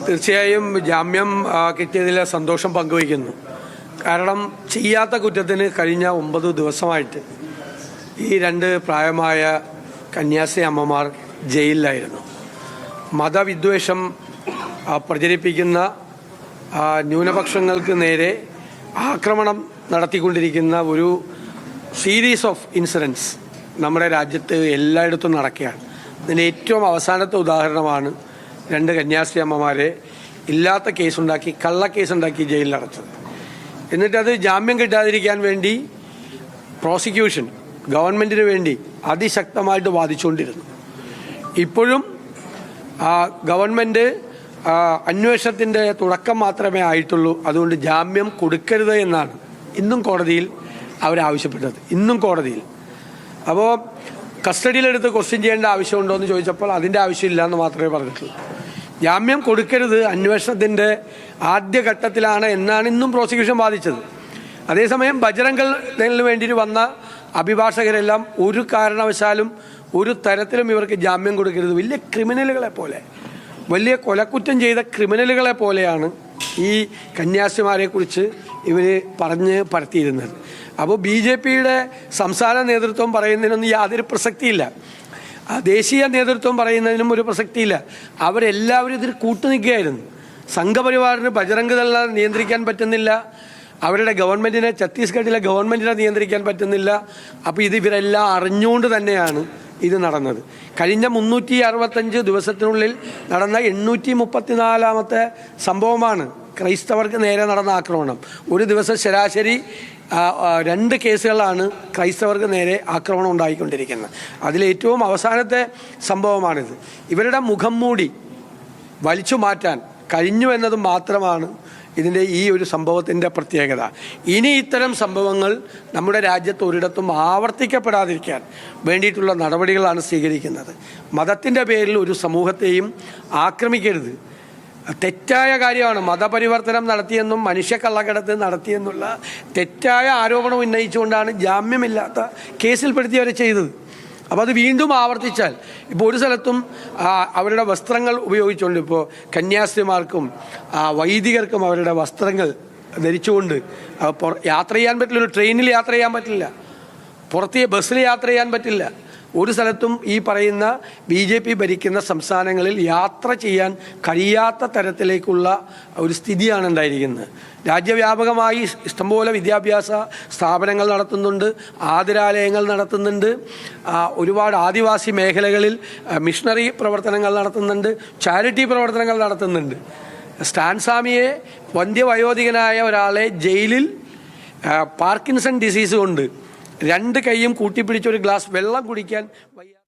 തീർച്ചയായും ജാമ്യം കിട്ടിയതിൽ സന്തോഷം പങ്കുവയ്ക്കുന്നു. കാരണം ചെയ്യാത്ത കുറ്റത്തിന് കഴിഞ്ഞ 9 ദിവസമായിട്ട് ഈ 2 പ്രായമായ കന്യാസ്ത്രീ അമ്മമാർ ജയിലിലായിരുന്നു. മതവിദ്വേഷം പ്രചരിപ്പിക്കുന്ന ന്യൂനപക്ഷങ്ങൾക്ക് നേരെ ആക്രമണം നടത്തിക്കൊണ്ടിരിക്കുന്ന ഒരു സീരീസ് ഓഫ് ഇൻസിഡൻസ് നമ്മുടെ രാജ്യത്ത് എല്ലായിടത്തും നടക്കുകയാണ്. ഇതിൻ്റെ ഏറ്റവും അവസാനത്തെ ഉദാഹരണമാണ് 2 കന്യാസ്ത്രീ അമ്മമാരെ ഇല്ലാത്ത കേസുണ്ടാക്കി, കള്ളക്കേസുണ്ടാക്കി ജയിലിലടച്ചത്. എന്നിട്ടത് ജാമ്യം കിട്ടാതിരിക്കാൻ വേണ്ടി പ്രോസിക്യൂഷൻ ഗവൺമെൻറ്റിന് വേണ്ടി അതിശക്തമായിട്ട് വാദിച്ചുകൊണ്ടിരുന്നു. ഇപ്പോഴും ഗവൺമെൻറ് അന്വേഷണത്തിൻ്റെ തുടക്കം മാത്രമേ ആയിട്ടുള്ളൂ. അതുകൊണ്ട് ജാമ്യം കൊടുക്കരുത് എന്നാണ് ഇന്നും കോടതിയിൽ അവരാവശ്യപ്പെട്ടത്. ഇന്നും കോടതിയിൽ അപ്പോൾ കസ്റ്റഡിയിലെടുത്ത് ക്വസ്റ്റ്യൻ ചെയ്യേണ്ട ആവശ്യമുണ്ടോ എന്ന് ചോദിച്ചപ്പോൾ അതിൻ്റെ ആവശ്യമില്ല എന്ന് മാത്രമേ പറഞ്ഞിട്ടുള്ളൂ. ജാമ്യം കൊടുക്കരുത് അന്വേഷണത്തിൻ്റെ ആദ്യഘട്ടത്തിലാണ് എന്നാണ് ഇന്നും പ്രോസിക്യൂഷൻ വാദിച്ചത്. അതേസമയം ബജറംഗിന് വേണ്ടിയിട്ട് വന്ന അഭിഭാഷകരെല്ലാം ഒരു കാരണവശാലും ഒരു തരത്തിലും ഇവർക്ക് ജാമ്യം കൊടുക്കരുത്, വലിയ ക്രിമിനലുകളെ പോലെ, വലിയ കൊലക്കുറ്റം ചെയ്ത ക്രിമിനലുകളെ പോലെയാണ് ഈ കന്യാസ്ത്രീമാരെക്കുറിച്ച് ഇവർ പറഞ്ഞ് പരത്തിയിരുന്നത്. അപ്പോൾ BJPയുടെ സംസ്ഥാന നേതൃത്വം പറയുന്നതിനൊന്നും യാതൊരു പ്രസക്തിയില്ല, ദേശീയ നേതൃത്വം പറയുന്നതിനും ഒരു പ്രസക്തിയില്ല. അവരെല്ലാവരും ഇതിന് കൂട്ടുനിൽക്കുകയായിരുന്നു. സംഘപരിവാറിന് ബജറംഗ് ദളിനെ നിയന്ത്രിക്കാൻ പറ്റുന്നില്ല, അവരുടെ ഗവൺമെൻറ്റിനെ, ഛത്തീസ്ഗഡിലെ ഗവൺമെൻറ്റിനെ നിയന്ത്രിക്കാൻ പറ്റുന്നില്ല. അപ്പോൾ ഇവരെല്ലാം അറിഞ്ഞുകൊണ്ട് തന്നെയാണ് ഇത് നടന്നത്. കഴിഞ്ഞ 365 ദിവസത്തിനുള്ളിൽ നടന്ന 834ാമത്തെ സംഭവമാണ് ക്രൈസ്തവർക്ക് നേരെ നടന്ന ആക്രമണം. ഒരു ദിവസം ശരാശരി 2 കേസുകളാണ് ക്രൈസ്തവർക്ക് നേരെ ആക്രമണം ഉണ്ടായിക്കൊണ്ടിരിക്കുന്നത്. അതിലേറ്റവും അവസാനത്തെ സംഭവമാണിത്. ഇവരുടെ മുഖം മൂടി വലിച്ചു മാറ്റാൻ കഴിഞ്ഞു എന്നത് മാത്രമാണ് ഇതിൻ്റെ ഈ ഒരു സംഭവത്തിൻ്റെ പ്രത്യേകത. ഇനി ഇത്തരം സംഭവങ്ങൾ നമ്മുടെ രാജ്യത്ത് ഒരിടത്തും ആവർത്തിക്കപ്പെടാതിരിക്കാൻ വേണ്ടിയിട്ടുള്ള നടപടികളാണ് സ്വീകരിക്കുന്നത്. മതത്തിൻ്റെ പേരിൽ ഒരു സമൂഹത്തെയും ആക്രമിക്കരുത്. തെറ്റായ കാര്യമാണ്. മതപരിവർത്തനം നടത്തിയെന്നും മനുഷ്യക്കള്ളക്കടത്ത് നടത്തിയെന്നുള്ള തെറ്റായ ആരോപണം ഉന്നയിച്ചുകൊണ്ടാണ് ജാമ്യമില്ലാത്ത കേസിൽപ്പെടുത്തിയവരെ ചെയ്തത്. അപ്പോൾ അത് വീണ്ടും ആവർത്തിച്ചാൽ, ഇപ്പോൾ ഒരു സ്ഥലത്തും അവരുടെ വസ്ത്രങ്ങൾ ഉപയോഗിച്ചുകൊണ്ട്, ഇപ്പോൾ കന്യാസ്ത്രീമാർക്കും വൈദികർക്കും അവരുടെ വസ്ത്രങ്ങൾ ധരിച്ചുകൊണ്ട് യാത്ര ചെയ്യാൻ പറ്റില്ല, ഒരു ട്രെയിനിൽ യാത്ര ചെയ്യാൻ പറ്റില്ല, പുറത്തെ ബസ്സിൽ യാത്ര ചെയ്യാൻ പറ്റില്ല. ഒരു സ്ഥലത്തും ഈ പറയുന്ന BJP ഭരിക്കുന്ന സംസ്ഥാനങ്ങളിൽ യാത്ര ചെയ്യാൻ കഴിയാത്ത തരത്തിലേക്കുള്ള ഒരു സ്ഥിതിയാണ് ഉണ്ടായിരിക്കുന്നത്. രാജ്യവ്യാപകമായി ഇഷ്ടംപോലെ വിദ്യാഭ്യാസ സ്ഥാപനങ്ങൾ നടത്തുന്നുണ്ട്, ആതുരാലയങ്ങൾ നടത്തുന്നുണ്ട്, ഒരുപാട് ആദിവാസി മേഖലകളിൽ മിഷണറി പ്രവർത്തനങ്ങൾ നടത്തുന്നുണ്ട്, ചാരിറ്റി പ്രവർത്തനങ്ങൾ നടത്തുന്നുണ്ട്. സ്റ്റാൻ സ്വാമിയെ, വന്ധ്യവയോധികനായ ഒരാളെ ജയിലിൽ പാർക്കിൻസൺ ഡിസീസ് കൊണ്ട് 2 കൈയും കൂട്ടിപ്പിടിച്ച് ഒരു ഗ്ലാസ് വെള്ളം കുടിക്കാൻ